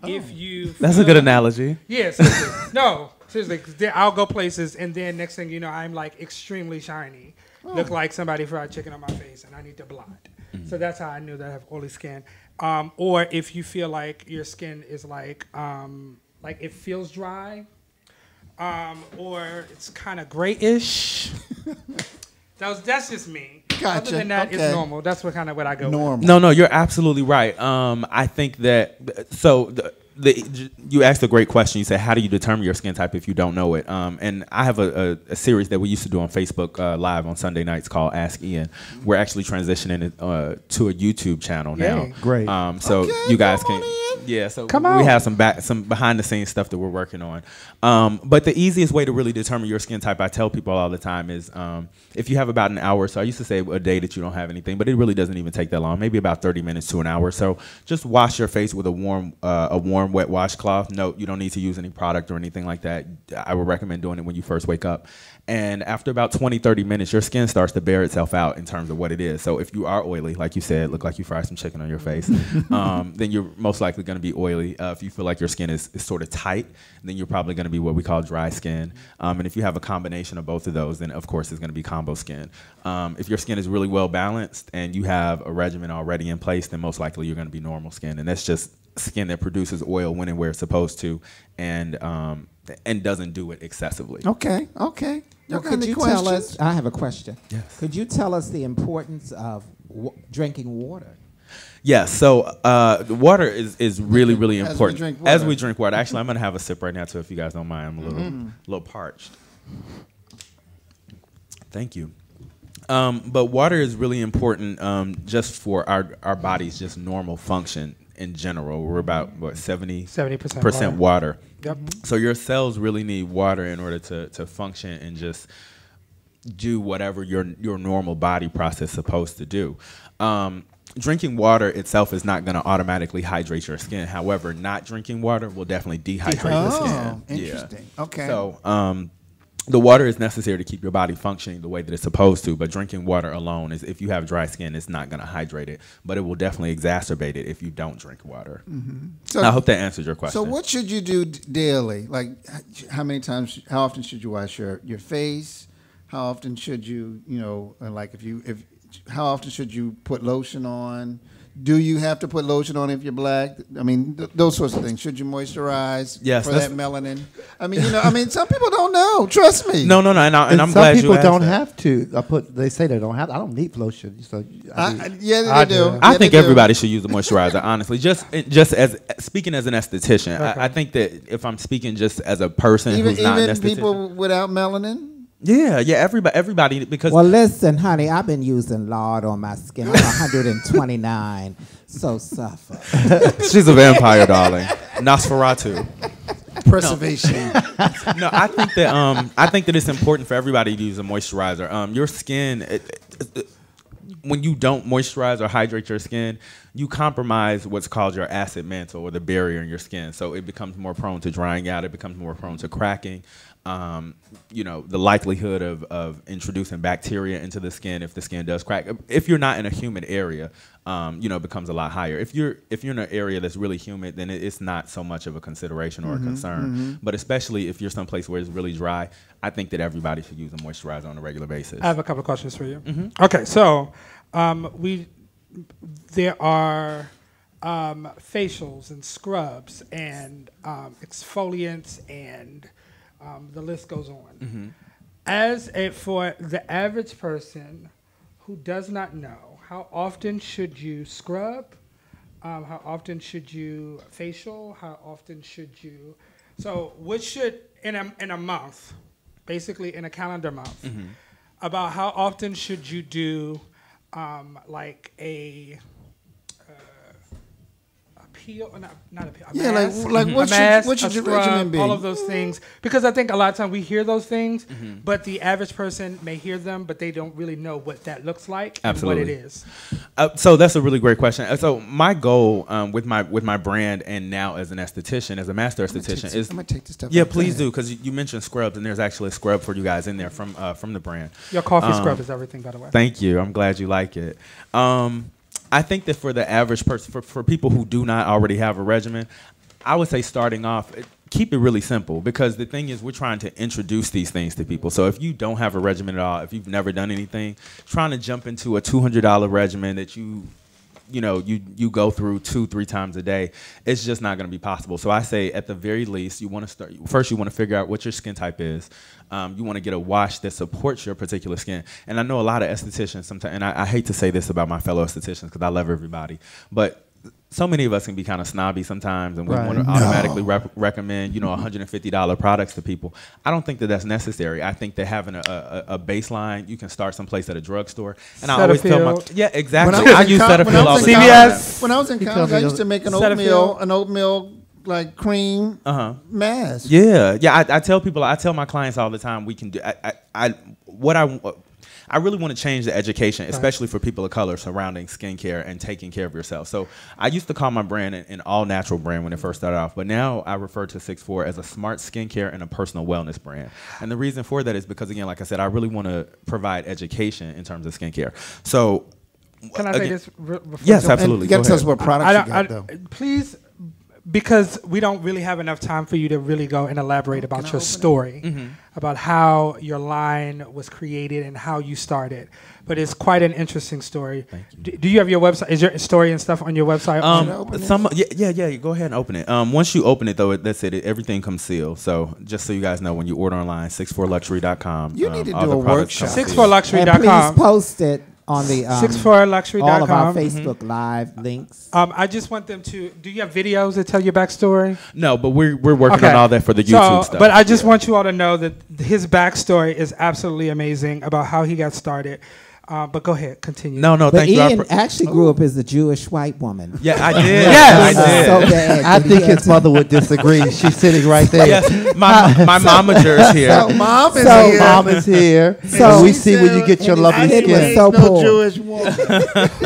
If you That's a good analogy. Yes. Yeah, no, seriously. 'Cause I'll go places and then next thing you know, I'm like extremely shiny, look like somebody fried chicken on my face, and I need to blot. So that's how I knew that I have oily skin. Or if you feel like your skin is like it feels dry, or it's kind of grayish. That's just me. Gotcha. Other than that, Okay. it's normal. That's what I go with. Normal. No, you're absolutely right. I think that you asked a great question. You said, how do you determine your skin type if you don't know it? And I have a series that we used to do on Facebook Live on Sunday nights called Ask Ian. We're actually transitioning it to a YouTube channel now. Yay. Great. So Okay, you guys come on can, in. yeah. So Come we on. have some behind the scenes stuff that we're working on. But the easiest way to really determine your skin type, I tell people all the time, is if you have about an hour. So I used to say a day that you don't have anything, but it really doesn't even take that long. Maybe about 30 minutes to an hour. So just wash your face with a warm wet washcloth. No, you don't need to use any product or anything like that. I would recommend doing it when you first wake up. And after about 20, 30 minutes, your skin starts to bear itself out in terms of what it is. So if you are oily, like you said, look like you fried some chicken on your face, then you're most likely going to be oily. If you feel like your skin is sort of tight, then you're probably going to be what we call dry skin. And if you have a combination of both of those, then of course it's going to be combo skin. If your skin is really well balanced and you have a regimen already in place, then most likely you're going to be normal skin. And that's just skin that produces oil when and where it's supposed to, and doesn't do it excessively. Okay. Now, Got could any you tell questions? us? I have a question. Yes. Could you tell us the importance of drinking water? Yeah, so the water is really, really As we important. drink As water. we drink water. Actually, I'm going to have a sip right now, too, if you guys don't mind. I'm a little parched. Thank you. But water is really important just for our body's just normal function in general. We're about, 70% water. Yep. So your cells really need water in order to function and just do whatever your normal body process is supposed to do. Drinking water itself is not going to automatically hydrate your skin. However, not drinking water will definitely dehydrate the skin. Interesting. Okay. So the water is necessary to keep your body functioning the way that it's supposed to, but drinking water alone is, if you have dry skin, it's not going to hydrate it, but it will definitely exacerbate it if you don't drink water. So, I hope that answers your question. so what should you do daily? Like, how often should you wash your face? How often should you, like how often should you put lotion on? Do you have to put lotion on if you're black? I mean, those sorts of things. Should you moisturize Yes, for that melanin? I mean, some people don't know. Trust me. No, and I'm some glad you people asked don't that. have to. They say they don't have. I don't need lotion. So Yeah, I they do. do. I Yeah, think they do. everybody should use a moisturizer, honestly. Just as speaking as an esthetician, Okay. I think that if I'm speaking just as a person Even who's not an esthetician, people without melanin. yeah, everybody, because Well, listen, honey, I've been using lard on my skin. I'm 129, so suffer. she's a vampire, darling. Nosferatu. Preservation. No, I think that it's important for everybody to use a moisturizer. Your skin, when you don't moisturize or hydrate your skin, you compromise what's called your acid mantle, or the barrier in your skin. So it becomes more prone to drying out. It becomes more prone to cracking. The likelihood of introducing bacteria into the skin, if the skin does crack, if you're not in a humid area, becomes a lot higher. If you're in an area that's really humid, then it's not so much of a consideration or a concern. But especially if you're someplace where it's really dry, I think that everybody should use a moisturizer on a regular basis. I have a couple of questions for you. Okay, so there are facials and scrubs and exfoliants and the list goes on. For the average person who does not know, how often should you scrub? How often should you facial? How often should you? So, what should in a month, basically in a calendar month, about how often should you do like a peel, not a peel. A Yeah, mask, like a what mask, should a your scrub, regimen be? all of those things, because I think a lot of times we hear those things, but the average person may hear them, but they don't really know what that looks like Absolutely. and what it is. So that's a really great question. So my goal with my brand, and now as an esthetician, as a master esthetician, is I'm gonna take this stuff. yeah, out. please Go do, because you mentioned scrubs, and there's actually a scrub for you guys in there from the brand. Your coffee scrub is everything, by the way. Thank you. I'm glad you like it. I think that for the average person, for people who do not already have a regimen, I would say starting off, keep it really simple, because the thing is we're trying to introduce these things to people. So if you don't have a regimen at all, if you've never done anything, trying to jump into a $200 regimen that you you go through 2-3 times a day, it's just not going to be possible. So I say at the very least, you want to start first. You want to figure out what your skin type is. You want to get a wash that supports your particular skin. And I know a lot of estheticians sometimes, and I hate to say this about my fellow estheticians because I love everybody, but so many of us can be kind of snobby sometimes, and we want to automatically recommend, $150 products to people. I don't think that that's necessary. I think that having a baseline, you can start someplace at a drugstore. And I always tell exactly. I use Cetaphil all the time. CVS. When I was in college, I used to make an oatmeal like cream mask. Yeah. I tell people, I tell my clients all the time, we can do. I really want to change the education, especially for people of color, surrounding skincare and taking care of yourself. So I used to call my brand an all-natural brand when it first started off, but now I refer to 6'4" as a smart skincare and a personal wellness brand. And the reason for that is because, again, like I said, I really want to provide education in terms of skincare. So can I say this? Yes, absolutely. You got to tell us what products you got, though. Please, because we don't really have enough time for you to really go and elaborate about your story, about how your line was created and how you started. But it's quite an interesting story. Thank you. Do you have your website? Is your story and stuff on your website? Go ahead and open it. Once you open it, though, that's it. Everything comes sealed. So just so you guys know, when you order online, 64luxury.com. You need to do a workshop. 64luxury.com. Please post it on the 64luxury.com. all of our Facebook Live links. I just want them to. Do you have videos that tell your backstory? No, but we're working on all that for the YouTube stuff. But I just want you all to know that his backstory is absolutely amazing about how he got started. But go ahead, continue. No, but thank you. Ian actually grew up as a Jewish white woman. Yeah, I did. Yes. I did. So bad. I think his mother would disagree. She's sitting right there. Yes, my momager is here. So mom is So here. mom is here. So and we see where you get your lovely said skin. was so no poor. Jewish woman.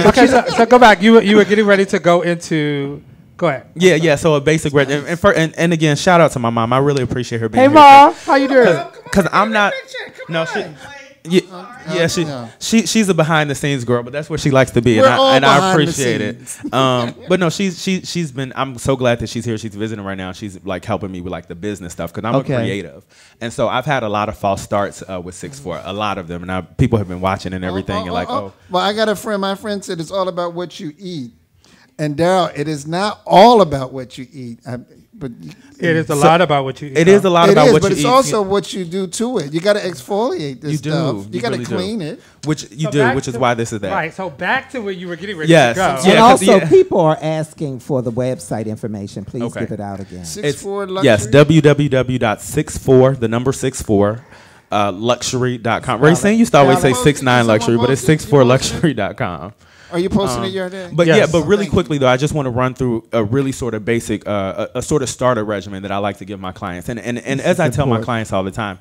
Okay, so go back. You were getting ready to go into. Go ahead. Yeah. So a basic and again, shout out to my mom. I really appreciate her being Hey, here. Ma, how you doing? Because I'm not. No, she's a behind the scenes girl, but that's what she likes to be, We're and all I behind the appreciate it. scenes. But no, she's been. I'm so glad that she's here. She's visiting right now. She's like helping me with like the business stuff because I'm a creative, and so I've had a lot of false starts with 6'4", a lot of them, and people have been watching and everything, Well, I got a friend. My friend said it's all about what you eat. And Daryl, it is not all about what you eat. But it is a lot about what you eat. It is a lot about what you eat. But it's also what you do to it. You got to exfoliate this stuff. You got to really clean it. Which you do, which is why this is that. Right. So back to where you were getting ready Yes. to go. Yeah, And also, people are asking for the website information. Please give it out again. 6'4" luxury. Yes, www.64, the number 64, luxury.com. Ray saying you used to always say 6'9" luxury, but it's 64luxury.com. Are you posting it your day? But Yes. but really quickly though, I just want to run through a really sort of basic, a sort of starter regimen that I like to give my clients. And as I tell my clients all the time,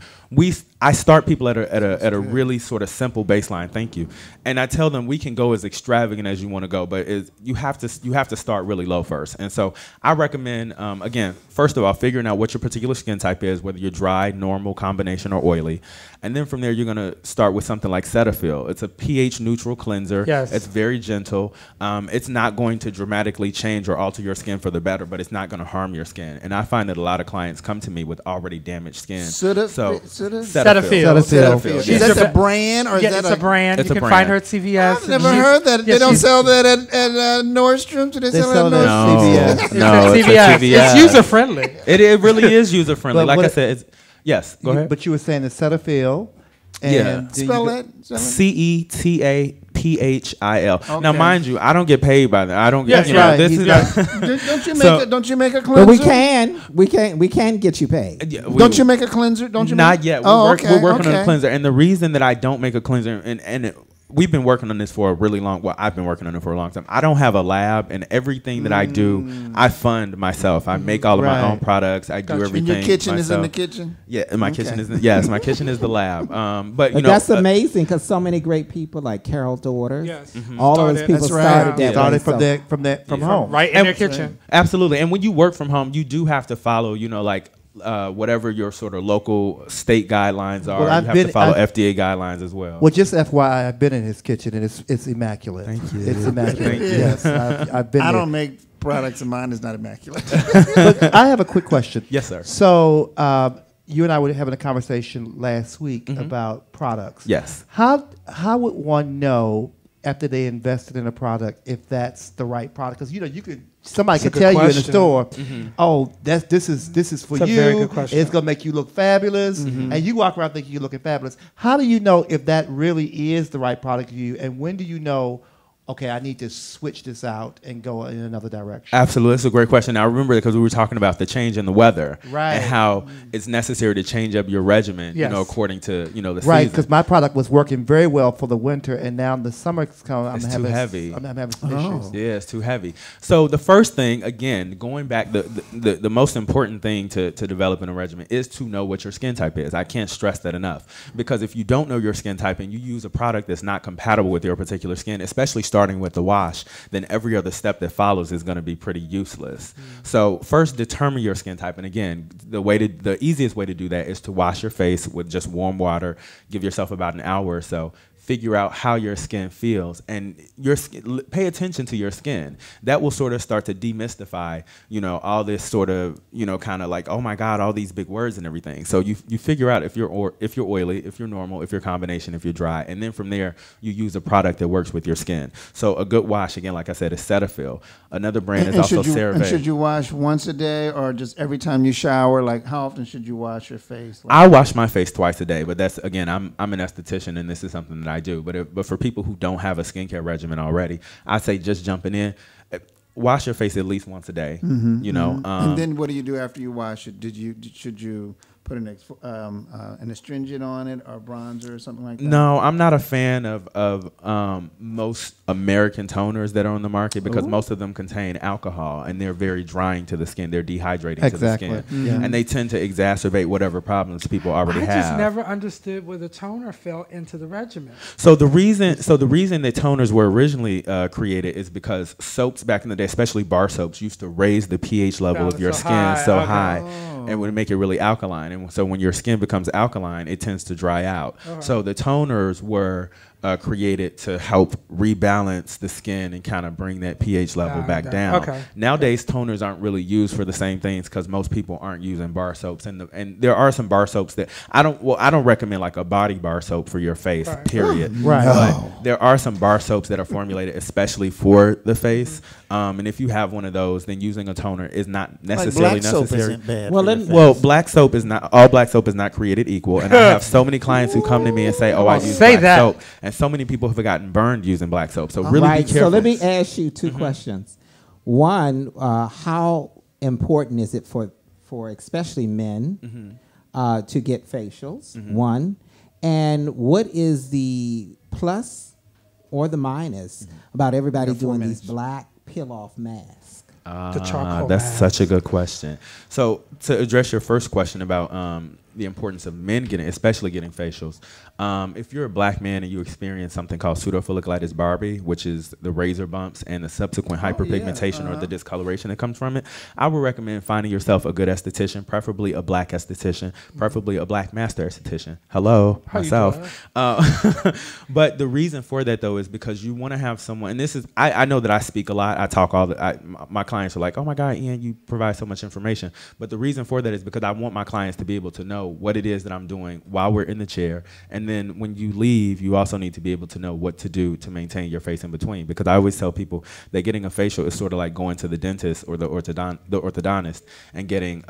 I start people at a really sort of simple baseline. Thank you. And I tell them we can go as extravagant as you want to go, but you have to start really low first. And so I recommend again, first of all, figuring out what your particular skin type is, whether you're dry, normal, combination, or oily. And then from there, you're going to start with something like Cetaphil. It's a pH neutral cleanser. Yes. It's very gentle. It's not going to dramatically change or alter your skin for the better, but it's not going to harm your skin. And I find that a lot of clients come to me with already damaged skin. Cetaphil. Cetaphil. Is that the brand or is that it's a brand? It's You a can brand. find her at CVS. I've never heard that. They don't sell that at Nordstrom. Do they They sell sell it it at at Nordstrom? CVS. No, it's it's at at CVS. CVS. It's user friendly. It really is user friendly. But Like what I it- said, yes. Go ahead. But you were saying the Cetaphil. And Yeah. Spell that. Cetaphil. Now, Okay. mind you, I don't get paid by that. I don't get. Yes, you know, right. this He's is not- Don't you make a cleanser? But we can get you paid. Don't you make a cleanser? Don't you? Not make? yet. Oh, We're working on a okay. cleanser, and the reason that I don't make a cleanser, we've been working on this for a really long. Well, I've been working on it for a long time. I don't have a lab, and everything that I do, I fund myself. I make all of my Right. own products. I do everything. And your kitchen is in the myself. kitchen. Yeah, and my Okay. kitchen is my kitchen is the lab. But you But know, that's amazing because so many great people like Carol Daughters, Yes. all of those Started- people That's right. started that Started way. from home. Right in their kitchen. Absolutely. And when you work from home, you do have to follow, like whatever your sort of local state guidelines are. Well, you have to follow FDA guidelines as well. Well, just FYI, I've been in his kitchen and it's immaculate. Thank you. It's immaculate. Thank you. Yes, I've been. I there. don't make products, and mine is not immaculate. But I have a quick question. Yes, sir. So you and I were having a conversation last week about products. Yes. How would one know after they invested in a product if that's the right product? Because somebody That's a could tell good you in the question. store, oh, this is for It's a you. very good question. It's gonna make you look fabulous, and you walk around thinking you're looking fabulous. How do you know if that really is the right product for you? And when do you know, okay, I need to switch this out and go in another direction? Absolutely. That's a great question. I remember because we were talking about the change in the weather Right. and how it's necessary to change up your regimen, Yes. according to, the Right, season. because my product was working very well for the winter, and now the summer's coming. It's too heavy. I'm having some issues. Yeah, it's too heavy. So the first thing, again, going back, the most important thing to develop in a regimen is to know what your skin type is. I can't stress that enough. Because if you don't know your skin type and you use a product that's not compatible with your particular skin, especially starting with the wash, then every other step that follows is going to be pretty useless. So first, determine your skin type. And again, the easiest way to do that is to wash your face with just warm water. Give yourself about an hour or so. Figure out how your skin feels, and pay attention to your skin. That will sort of start to demystify, all this sort of, kind of like, oh my God, all these big words and everything. So you figure out if you're oily, if you're normal, if you're combination, if you're dry, and then from there you use a product that works with your skin. So a good wash, again, like I said, is Cetaphil. Another brand is also CeraVe. And should you wash once a day or just every time you shower? Like, how often should you wash your face? I wash my face twice a day, but that's, again, I'm an esthetician, and this is something that I do. But for people who don't have a skincare regimen already, I say just jumping in, wash your face at least once a day. And then what do you do after you wash it? Should you put an astringent on it or bronzer or something like that? No, I'm not a fan of most American toners that are on the market because most of them contain alcohol and they're very drying to the skin. They're dehydrating to the skin. Yeah. And they tend to exacerbate whatever problems people already have. I just never understood where the toner fell into the regimen. So the reason that toners were originally created is because soaps back in the day, especially bar soaps, used to raise the pH level of your skin so high and would make it really alkaline. And so when your skin becomes alkaline, it tends to dry out. So the toners were created to help rebalance the skin and kind of bring that pH level back down. Nowadays, toners aren't really used for the same things because most people aren't using bar soaps, and there are some bar soaps that I don't recommend, like a body bar soap for your face. Period. But there are some bar soaps that are formulated especially for the face, and if you have one of those, then using a toner is not necessarily black soap necessary. isn't bad Well, black soap is not all. Black soap is not created equal, and I have so many clients who come to me and say, "Oh, I use black soap," and so many people have gotten burned using black soap. So really be careful. So let me ask you two questions. One, how important is it for especially men to get facials? One, and what is the plus or the minus about everybody doing these black peel-off masks? The charcoal That's mask. such a good question. So to address your first question about the importance of men especially getting facials, if you're a black man and you experience something called pseudofolliculitis barbae, which is the razor bumps and the subsequent hyperpigmentation or the discoloration that comes from it, I would recommend finding yourself a good esthetician, preferably a black esthetician, preferably a black master esthetician. Hello, myself. But the reason for that, though, is because you want to have someone, and this is, I know that I speak a lot, I talk my clients are like, oh my God, Ian, you provide so much information. But the reason for that is because I want my clients to be able to know what it is that I'm doing while we're in the chair. And then when you leave, you also need to be able to know what to do to maintain your face in between. Because I always tell people that getting a facial is sort of like going to the dentist or the orthodontist and getting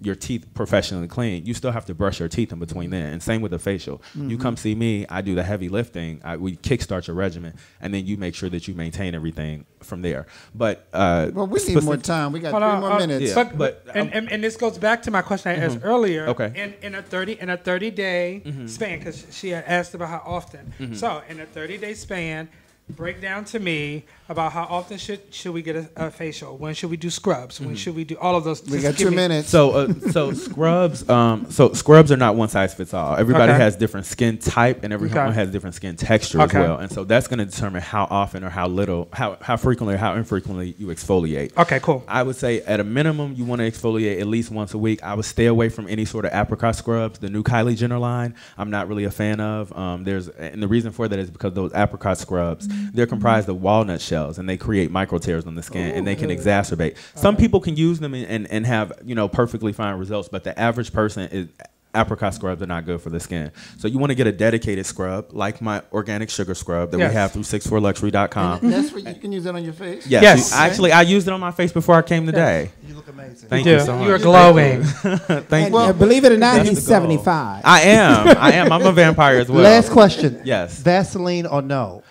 your teeth professionally clean. You still have to brush your teeth in between then. And same with the facial. You come see me, I do the heavy lifting, we kickstart your regimen, and then you make sure that you maintain everything from there. But well, we need more time. We got 3 more minutes. Yeah. But this goes back to my question I asked earlier. Okay. In a 30-day span, because she had asked about how often. So in a 30-day span, break down to me about how often should we get a facial? When should we do scrubs? When should we do all of those? We got 2 minutes. So scrubs. So scrubs are not one size fits all. Everybody has different skin type, and everyone has different skin texture as well. And so that's going to determine how often or how little, how frequently or how infrequently you exfoliate. Okay, cool. I would say at a minimum you want to exfoliate at least once a week. I would stay away from any sort of apricot scrubs. The new Kylie Jenner line, I'm not really a fan of. And the reason for that is because those apricot scrubs, they're comprised of walnut shells, and they create micro tears on the skin, and they can exacerbate. Some people can use them and have perfectly fine results, but the average person apricot scrubs are not good for the skin. So you want to get a dedicated scrub, like my organic sugar scrub that Yes. we have through 64luxury.com. And that's what you can use that on your face. Yes. I used it on my face before I came today. You look amazing. Thank You you do. so much. You are glowing. Thank And, you. believe it or not, That's he's the goal. 75. I am. I'm a vampire as well. Last question. Yes. Vaseline or no?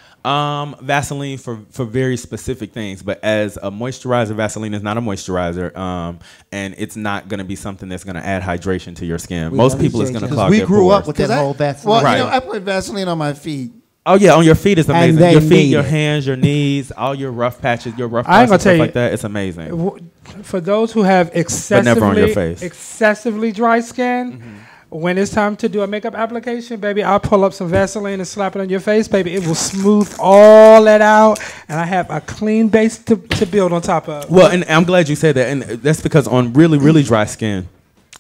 Vaseline for very specific things, but as a moisturizer, Vaseline is not a moisturizer, and it's not going to be something that's going to add hydration to your skin. We Most people it's understand going to you. clog We their grew pores. up with that whole Vaseline. Well, Right. I put Vaseline on my feet. Oh yeah, on your feet is And amazing. they Your feet, need your it. hands, your knees, all your rough patches, your rough I ain't spots gonna and tell stuff like that. It's amazing. For those who have never on your face. excessively dry skin, when it's time to do a makeup application, baby, I'll pull up some Vaseline and slap it on your face, baby. It will smooth all that out, and I have a clean base to build on top of. Well, and I'm glad you said that, and that's because on really dry skin,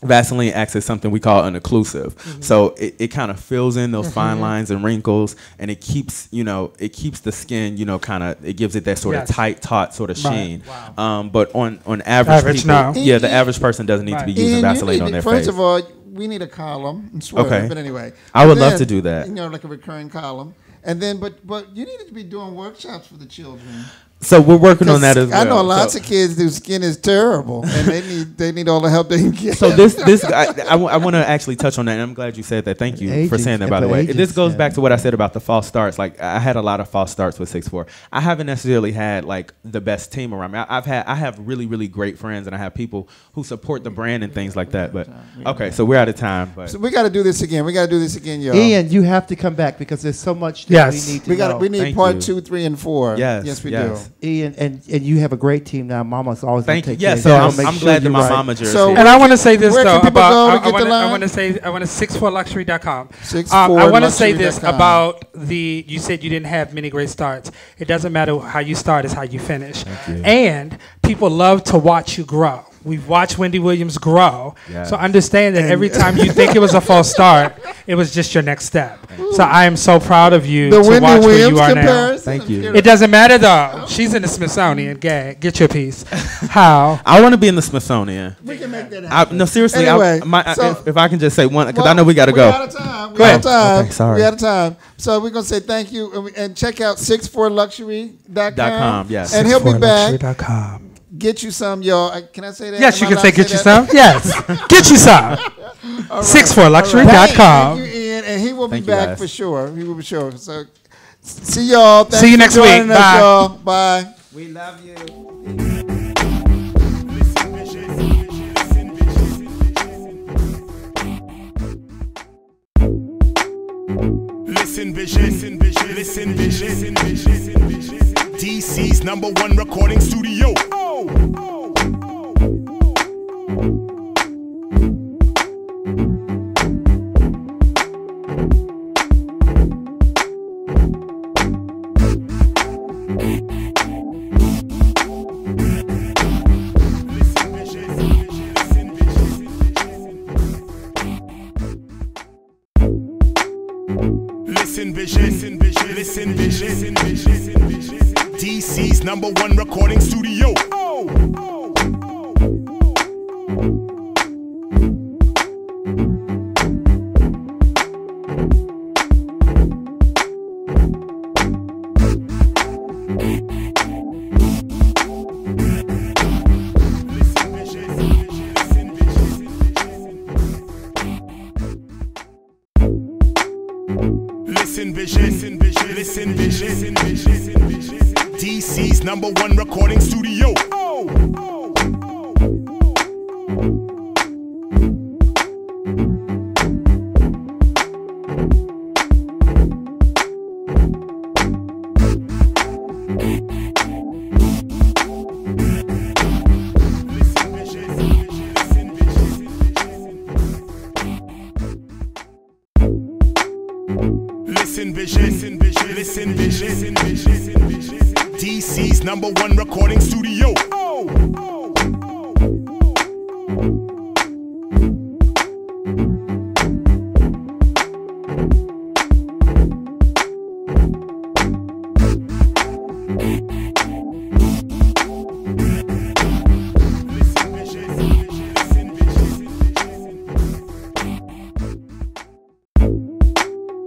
Vaseline acts as something we call an occlusive. So it kind of fills in those fine lines and wrinkles, and it keeps the skin, kind of, it gives it that sort Yes. of tight, taut sort of Right. sheen. But on average people, no. the average person doesn't need to be Right. using Ian, Vaseline on their first face. of all, we need a column and Swerve. Okay. But anyway, I would Then, love to do that. like a recurring column. And then, but you need to be doing workshops for the children. So we're working on that as well. I know lots So- of kids whose skin is terrible, and they need all the help they can get. So this I want to actually touch on that, and I'm glad you said that. Thank you for Agents- saying that, by the the way. agents This goes said back to what I said about the false starts. Like, I had a lot of false starts with 6'4". I haven't necessarily had like the best team around me. I have really great friends, and I have people who support the brand and things like that. But okay, so we're out of time. But So we got to do this again. We got to do this again, y'all. Ian, you have to come back because there's so much that Yes. we need to know. We need Thank part you. 2, 3, and 4. Yes, we yes. do. Ian, and you have a great team now. Mama's always going thank to you. take Yeah, care so of you. Make I'm sure glad that you're my right. mama is So- here. And I want to say this Where though can people about go to I get the want line? to say I want to 64luxury.com. 64luxury.com. I want to say this about you said you didn't have many great starts. It doesn't matter how you start; it's how you finish. And people love to watch you grow. We've watched Wendy Williams grow. Yes. So understand that every time you think it was a false start, it was just your next step. So I am so proud of you The to Wendy watch where Williams you are now. comparison. Thank you. It doesn't matter though. She's in the Smithsonian. Gag. Get your piece. How? I want to be in the Smithsonian. We can make that happen. No, seriously. Anyway, If I can just say one, because I know we got to We're go. out of time. Go We're out ahead. of time. Okay, sorry. We're out of time. So we're gonna say thank you and check out 64luxury.com. .com, yes. And he'll be back. 64luxury.com. Get you some, y'all. Can I say that? Yes, you Am I can allowed say to get you that? some. Yes. Get you some. All right. 64luxury.com. Thank you, Ian, and he will be Thank you, back guys. for sure. He will be sure. So see y'all. Thanks See you for next joining week. us, Bye. y'all. Bye. We love you. Listen, vision. Listen, vision. DC's #1 recording studio. Listen, vision. Listen, vision. DC's #1 recording studio. Listen, vision. Listen, vision. DC's #1 recording studio. Listen, vision. Listen, vision. DC's #1 recording studio.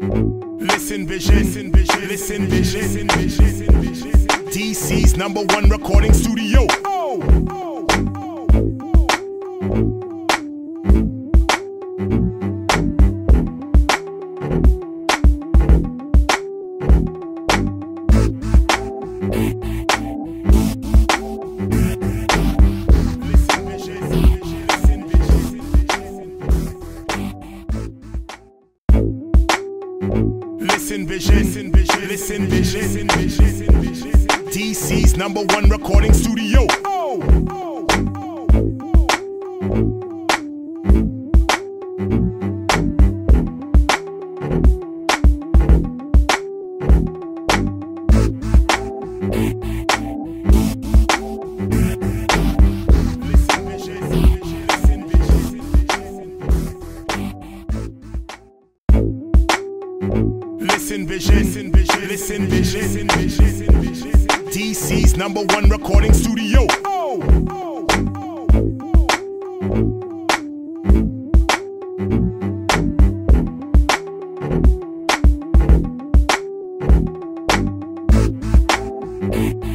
Listen vision, listen vision, listen vision, listen vision. DC's #1 recording studio. Listen vision, listen vision, listen vision, listen vision. DC's #1 recording studio. Listen vision, listen vision, listen vision, listen vision. DC's #1 recording studio. Listen